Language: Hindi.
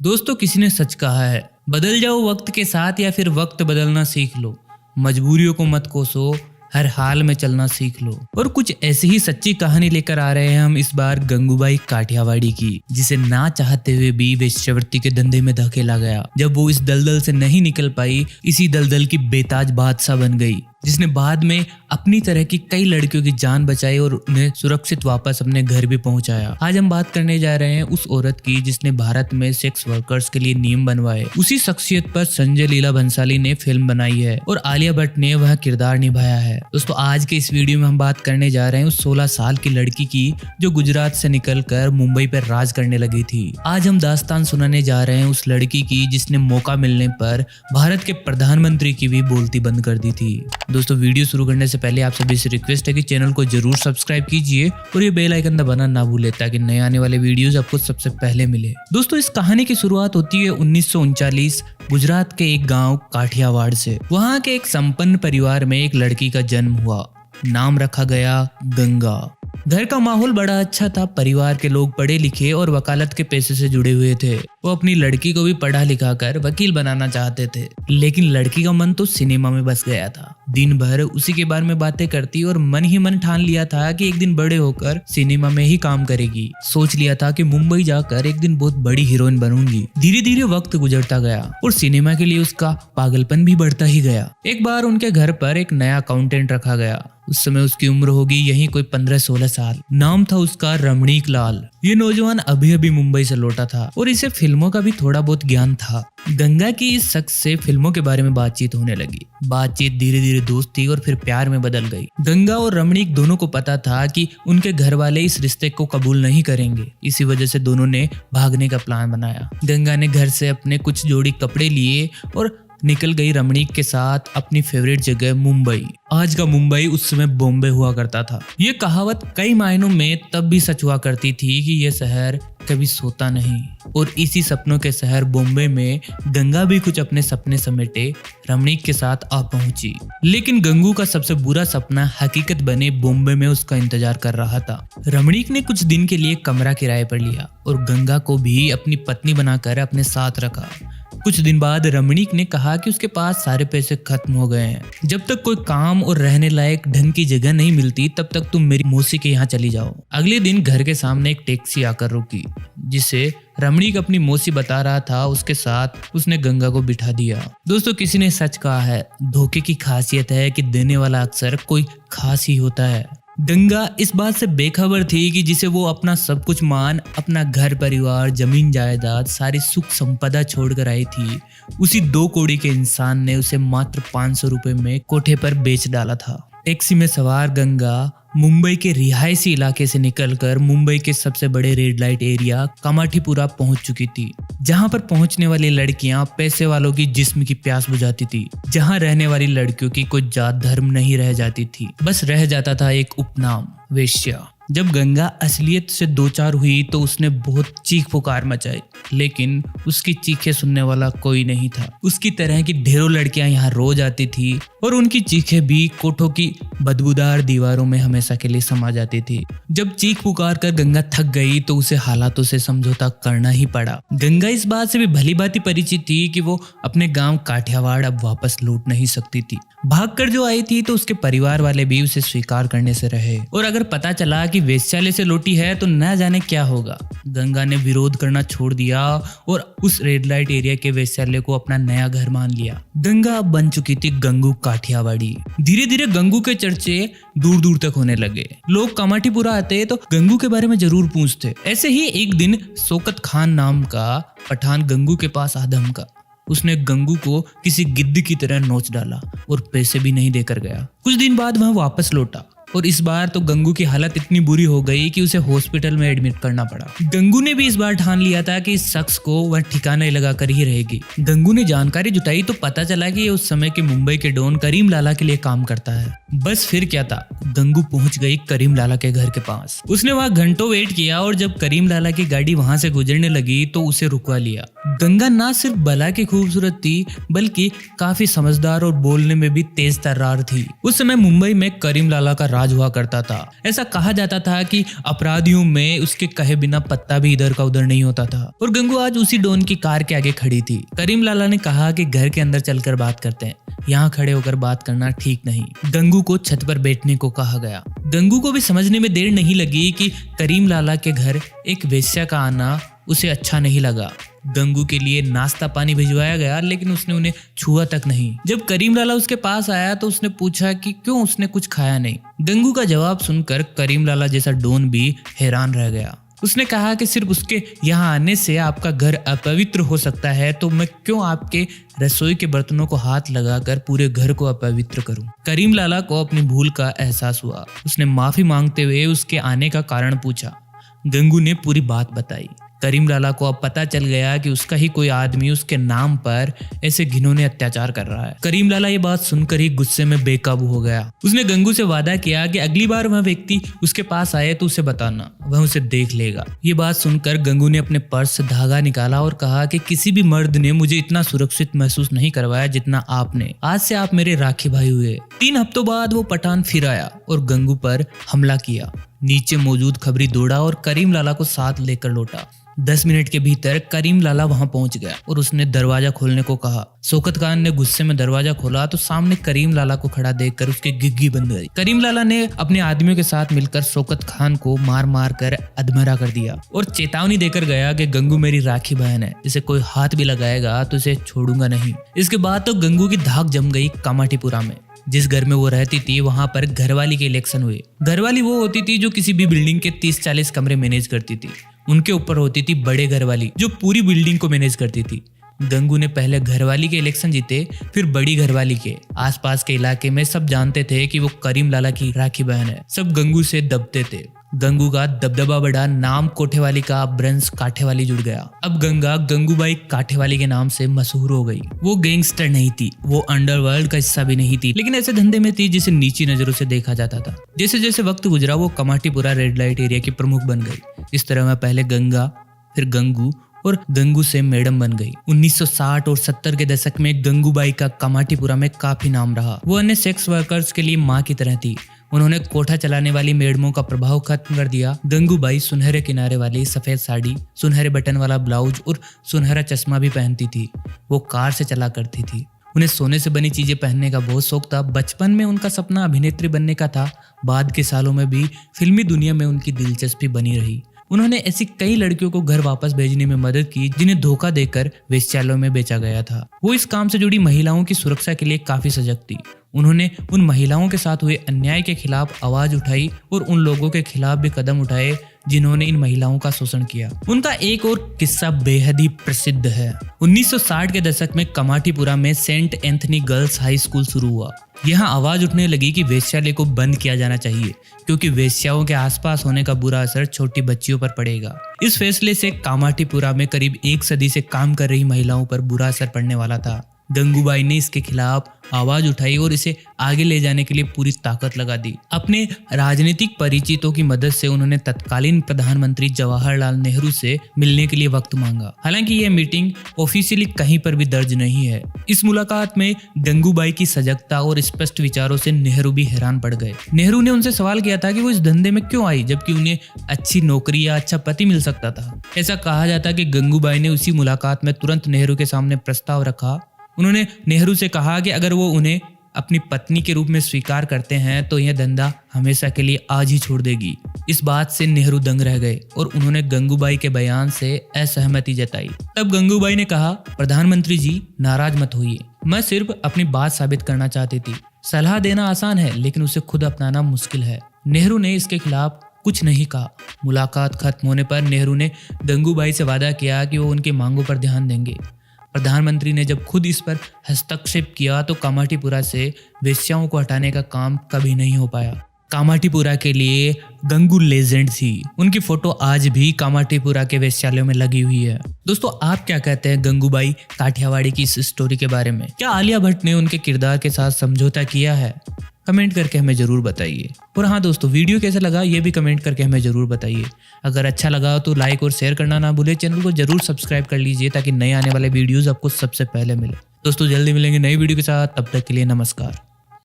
दोस्तों, किसी ने सच कहा है, बदल जाओ वक्त के साथ या फिर वक्त बदलना सीख लो। मजबूरियों को मत कोसो, हर हाल में चलना सीख लो। और कुछ ऐसी ही सच्ची कहानी लेकर आ रहे हैं हम इस बार गंगूबाई काठियावाड़ी की, जिसे ना चाहते हुए भी वेश्यावृत्ति के धंधे में धकेला गया। जब वो इस दलदल से नहीं निकल पाई, इसी दलदल की बेताज बादशाह बन गई, जिसने बाद में अपनी तरह की कई लड़कियों की जान बचाई और उन्हें सुरक्षित वापस अपने घर भी पहुंचाया। आज हम बात करने जा रहे हैं उस औरत की जिसने भारत में सेक्स वर्कर्स के लिए नियम बनवाए। उसी शख्सियत पर संजय लीला भंसाली ने फिल्म बनाई है और आलिया भट्ट ने वह किरदार निभाया है। दोस्तों, आज के इस वीडियो में हम बात करने जा रहे हैं उस 16 साल की लड़की की जो गुजरात से निकलकर मुंबई पर राज करने लगी थी। आज हम दास्तान सुनाने जा रहे हैं उस लड़की की जिसने मौका मिलने पर भारत के प्रधानमंत्री की भी बोलती बंद कर दी थी। दोस्तों, वीडियो शुरू करने से पहले आप सभी से रिक्वेस्ट है कि चैनल को जरूर सब्सक्राइब कीजिए और ये बेल आइकन दबाना ना भूलें ताकि नए आने वाले वीडियोस आपको सबसे पहले मिले। दोस्तों, इस कहानी की शुरुआत होती है 1939 गुजरात के एक गांव काठियावाड़ से। वहां के एक संपन्न परिवार में एक लड़की का जन्म हुआ। नाम रखा गया गंगा। घर का माहौल बड़ा अच्छा था। परिवार के लोग पढ़े लिखे और वकालत के पेशे से जुड़े हुए थे। वो अपनी लड़की को भी पढ़ा लिखा कर वकील बनाना चाहते थे, लेकिन लड़की का मन तो सिनेमा में बस गया था। दिन भर उसी के बारे में बातें करती और मन ही मन ठान लिया था कि एक दिन बड़े होकर सिनेमा में ही काम करेगी। सोच लिया था कि मुंबई जाकर एक दिन बहुत बड़ी हीरोइन बनूंगी। धीरे धीरे वक्त गुजरता गया और सिनेमा के लिए उसका पागलपन भी बढ़ता ही गया। एक बार उनके घर पर एक नया अकाउंटेंट रखा गया। उस समय उसकी उम्र होगी यही कोई 15-16 साल। नाम था उसका रमणीक लाल। ये नौजवान अभी अभी मुंबई से लौटा था और इसे फिल्मों का भी थोड़ा बहुत ज्ञान था। गंगा की इस शख्स से फिल्मों के बारे में बातचीत होने लगी। बातचीत धीरे धीरे दोस्ती और फिर प्यार में बदल गई। गंगा और रमणीक दोनों को पता था कि उनके घर वाले इस रिश्ते को कबूल नहीं करेंगे। इसी वजह से दोनों ने भागने का प्लान बनाया। गंगा ने घर से अपने कुछ जोड़ी कपड़े लिए और निकल गई रमणीक के साथ अपनी फेवरेट जगह मुंबई। आज का मुंबई उस समय बॉम्बे हुआ करता था। ये कहावत कई मायनों में तब भी सच हुआ करती थी कि यह शहर कभी सोता नहीं। और इसी सपनों के शहर बॉम्बे में गंगा भी कुछ अपने सपने समेटे रमणीक के साथ आ पहुंची। लेकिन गंगू का सबसे बुरा सपना हकीकत बने बॉम्बे में उसका इंतजार कर रहा था। रमणीक ने कुछ दिन के लिए कमरा किराए पर लिया और गंगा को भी अपनी पत्नी बनाकर अपने साथ रखा। कुछ दिन बाद रमणीक ने कहा कि उसके पास सारे पैसे खत्म हो गए हैं। जब तक कोई काम और रहने लायक ढंग की जगह नहीं मिलती तब तक तुम मेरी मौसी के यहाँ चली जाओ। अगले दिन घर के सामने एक टैक्सी आकर रुकी, जिसे रमणीक अपनी मौसी बता रहा था। उसके साथ उसने गंगा को बिठा दिया। दोस्तों, किसी ने सच कहा है, धोखे की खासियत है कि देने वाला अक्सर कोई खास ही होता है। गंगा इस बात से बेखबर थी कि जिसे वो अपना सब कुछ मान, अपना घर परिवार, जमीन जायदाद, सारी सुख संपदा छोड़कर आई थी, उसी 2 कौड़ी के इंसान ने उसे मात्र 500 रुपए में कोठे पर बेच डाला था। टैक्सी में सवार गंगा मुंबई के रिहायशी इलाके से निकलकर मुंबई के सबसे बड़े रेड लाइट एरिया कामाठीपुरा पहुंच चुकी थी, जहां पर पहुंचने वाली लड़कियां पैसे वालों की जिस्म की प्यास बुझाती थी, जहां रहने वाली लड़कियों की कोई जात धर्म नहीं रह जाती थी, बस रह जाता था एक उपनाम, वेश्या। जब गंगा असलियत से 2-4 हुई तो उसने बहुत चीख पुकार मचाई, लेकिन उसकी चीखें सुनने वाला कोई नहीं था। उसकी तरह की ढेरों लड़कियां यहाँ रोज आती थी और उनकी चीखें भी कोठों की बदबूदार दीवारों में हमेशा के लिए समा जाती थी। जब चीख पुकार कर गंगा थक गई तो उसे हालातों से समझौता करना ही पड़ा। गंगा इस बात से भी भली भांति परिचित थी कि वो अपने गांव काठियावाड़ अब वापस लौट नहीं सकती थी। भागकर जो आई थी तो उसके परिवार वाले भी उसे स्वीकार करने से रहे, और अगर पता चला कि वेश्यालय से लौटी है तो न जाने क्या होगा। गंगा ने विरोध करना छोड़ दिया और उस रेड लाइट एरिया के वेश्यालय को अपना नया घर मान लिया। गंगा अब बन चुकी थी गंगू काठियावाड़ी। धीरे धीरे गंगू के चर्चे दूर दूर तक होने लगे। लोग कामाठीपुरा आते तो गंगू के बारे में जरूर पूछते। ऐसे ही एक दिन शौकत खान नाम का पठान गंगू के पास आ धमका। उसने गंगू को किसी गिद्ध की तरह नोच डाला और पैसे भी नहीं देकर गया। कुछ दिन बाद वह वापस लौटा और इस बार तो गंगू की हालत इतनी बुरी हो गई कि उसे हॉस्पिटल में एडमिट करना पड़ा। गंगू ने भी इस बार ठान लिया था कि इस शख्स को वह ठिकाने लगाकर ही रहेगी। गंगू ने जानकारी जुटाई तो पता चला कि ये उस समय के मुंबई के डॉन करीम लाला के लिए काम करता है। बस फिर क्या था, गंगू पहुंच गई करीम लाला के घर के पास। उसने वहां घंटों वेट किया और जब करीम लाला की गाड़ी वहां से गुजरने लगी तो उसे रुकवा लिया। गंगा ना सिर्फ भला की खूबसूरत थी बल्कि काफी समझदार और बोलने में भी तेज तर्रार थी। उस समय मुंबई में करीम लाला का राज हुआ करता था। ऐसा कहा जाता था कि अपराधियों में उसके कहे बिना पत्ता भी इधर का उधर नहीं होता था। और गंगू आज उसी डॉन की कार के आगे खड़ी थी। करीम लाला ने कहा कि घर के अंदर चलकर बात करते हैं, यहाँ खड़े होकर बात करना ठीक नहीं। गंगू को छत पर बैठने को कहा गया। गंगू को भी समझने में देर नहीं लगी कि करीम लाला के घर एक वेश्या का आना उसे अच्छा नहीं लगा। गंगू के लिए नाश्ता पानी भिजवाया गया, लेकिन उसने उन्हें छुआ तक नहीं। जब करीम लाला उसके पास आया तो उसने पूछा कि क्यों उसने कुछ खाया नहीं। गंगू का जवाब सुनकर करीम लाला जैसा डॉन भी हैरान रह गया। उसने कहा कि सिर्फ उसके यहाँ आने से आपका घर अपवित्र हो सकता है, तो मैं क्यों आपके रसोई के बर्तनों को हाथ लगाकर पूरे घर को अपवित्र करूं। करीम लाला को अपनी भूल का एहसास हुआ। उसने माफी मांगते हुए उसके आने का कारण पूछा। गंगू ने पूरी बात बताई। करीम लाला को अब पता चल गया कि उसका ही कोई आदमी उसके नाम पर ऐसे घिनौने अत्याचार कर रहा है। करीम लाला ये बात सुनकर ही गुस्से में बेकाबू हो गया। उसने गंगू से वादा किया कि अगली बार वह व्यक्ति उसके पास आए तो उसे बताना, वह उसे देख लेगा। ये बात सुनकर गंगू ने अपने पर्स से धागा निकाला और कहा कि किसी भी मर्द ने मुझे इतना सुरक्षित महसूस नहीं करवाया जितना आपने। आज से आप मेरे राखी भाई हुए। 3 हफ्तों बाद वो पठान फिर आया और गंगू पर हमला किया। नीचे मौजूद खबरी दौड़ा और करीम लाला को साथ लेकर लौटा। 10 मिनट के भीतर करीम लाला वहां पहुंच गया और उसने दरवाजा खोलने को कहा। शौकत खान ने गुस्से में दरवाजा खोला तो सामने करीम लाला को खड़ा देखकर उसकी गिग्गी बंद गई। करीम लाला ने अपने आदमियों के साथ मिलकर शौकत खान को मार मार कर अधमरा कर दिया और चेतावनी देकर गया कि गंगू मेरी राखी बहन है, इसे कोई हाथ भी लगाएगा तो इसे छोड़ूंगा नहीं। इसके बाद तो गंगू की धाक जम गई। कामाठीपुरा में जिस घर में वो रहती थी वहां पर घरवाली के इलेक्शन हुए। घरवाली वो होती थी जो किसी भी बिल्डिंग के 30-40 कमरे मैनेज करती थी। उनके ऊपर होती थी बड़े घरवाली जो पूरी बिल्डिंग को मैनेज करती थी। गंगू ने पहले घरवाली के इलेक्शन जीते, फिर बड़ी घरवाली के। आसपास के इलाके में सब जानते थे कि वो करीम लाला की राखी बहन है। सब गंगू से दबते थे। गंगू का दबदबा बढ़ा। नाम कोठेवाली का ब्रंश काठेवाली जुड़ गया। अब गंगा गंगूबाई काठेवाली के नाम से मशहूर हो गई। वो गैंगस्टर नहीं थी, वो अंडरवर्ल्ड का हिस्सा भी नहीं थी, लेकिन ऐसे धंधे में थी जिसे नीची नजरों से देखा जाता था। जैसे जैसे वक्त गुजरा वो कामाठीपुरा रेड लाइट एरिया की प्रमुख बन गई। इस तरह मैं पहले गंगा, फिर गंगू और गंगू से मैडम बन गई। 1960 और 70 के दशक में गंगूबाई का कामाठीपुरा में काफी नाम रहा। वो अन्य सेक्स वर्कर्स के लिए माँ की तरह थी। उन्होंने कोठा चलाने वाली मेडमों का प्रभाव खत्म कर दिया। गंगूबाई सुनहरे किनारे वाली सफेद साड़ी, सुनहरे बटन वाला ब्लाउज और सुनहरा चश्मा भी पहनती थी। वो कार से चला करती थी। उन्हें सोने से बनी चीजें पहनने का बहुत शौक था। बचपन में उनका सपना अभिनेत्री बनने का था। बाद के सालों में भी फिल्मी दुनिया में उनकी दिलचस्पी बनी रही। उन्होंने ऐसी कई लड़कियों को घर वापस भेजने में मदद की जिन्हें धोखा देकर वेश्यालयों में बेचा गया था। वो इस काम से जुड़ी महिलाओं की सुरक्षा के लिए काफी सजग थी। उन्होंने उन महिलाओं के साथ हुए अन्याय के खिलाफ आवाज उठाई और उन लोगों के खिलाफ भी कदम उठाए जिन्होंने इन महिलाओं का शोषण किया। उनका एक और किस्सा बेहद ही प्रसिद्ध है। 1960 के दशक में कामाठीपुरा में saint Anthony girls high school शुरू हुआ। यहाँ आवाज उठने लगी कि वेश्यालय को बंद किया जाना चाहिए, क्योंकि वेश्याओं के आसपास होने का बुरा असर छोटी बच्चियों पर पड़ेगा। इस फैसले से कामाठीपुरा में करीब 1 सदी से काम कर रही महिलाओं पर बुरा असर पड़ने वाला था। गंगूबाई ने इसके खिलाफ आवाज उठाई और इसे आगे ले जाने के लिए पूरी ताकत लगा दी। अपने राजनीतिक परिचितों की मदद से उन्होंने तत्कालीन प्रधानमंत्री जवाहरलाल नेहरू से मिलने के लिए वक्त मांगा। हालांकि यह मीटिंग ऑफिशियली कहीं पर भी दर्ज नहीं है। इस मुलाकात में गंगूबाई की सजगता और स्पष्ट विचारों से नेहरू भी हैरान पड़ गए। नेहरू ने उनसे सवाल किया था कि वो इस धंधे में क्यों आई, जबकि उन्हें अच्छी नौकरी या अच्छा पति मिल सकता था। ऐसा कहा जाता कि गंगूबाई ने उसी मुलाकात में तुरंत नेहरू के सामने प्रस्ताव रखा। उन्होंने नेहरू से कहा कि अगर वो उन्हें अपनी पत्नी के रूप में स्वीकार करते हैं तो यह धंधा हमेशा के लिए आज ही छोड़ देगी। इस बात से नेहरू दंग रह गए और उन्होंने गंगूबाई के बयान से असहमति जताई। तब गंगूबाई ने कहा, प्रधानमंत्री जी नाराज मत होइए, मैं सिर्फ अपनी बात साबित करना चाहती थी। सलाह देना आसान है लेकिन उसे खुद अपनाना मुश्किल है। नेहरू ने इसके खिलाफ कुछ नहीं कहा। मुलाकात खत्म होने पर नेहरू ने गंगूबाई से वादा किया कि वो उनकी मांगों पर ध्यान देंगे। प्रधानमंत्री ने जब खुद इस पर हस्तक्षेप किया तो कामाठीपुरा से वेश्याओं को हटाने का काम कभी नहीं हो पाया। कामाठीपुरा के लिए गंगू लेजेंड थी। उनकी फोटो आज भी कामाठीपुरा के वेश्यालयों में लगी हुई है। दोस्तों, आप क्या कहते हैं गंगूबाई काठियावाड़ी की इस स्टोरी के बारे में? क्या आलिया भट्ट ने उनके किरदार के साथ समझौता किया है? कमेंट करके हमें जरूर बताइए। और हाँ दोस्तों, वीडियो कैसा लगा ये भी कमेंट करके हमें जरूर बताइए। अगर अच्छा लगा तो लाइक और शेयर करना ना भूले। चैनल को जरूर सब्सक्राइब कर लीजिए ताकि नए आने वाले वीडियोस आपको सबसे पहले मिले। दोस्तों, जल्दी मिलेंगे नई वीडियो के साथ। तब तक के लिए नमस्कार।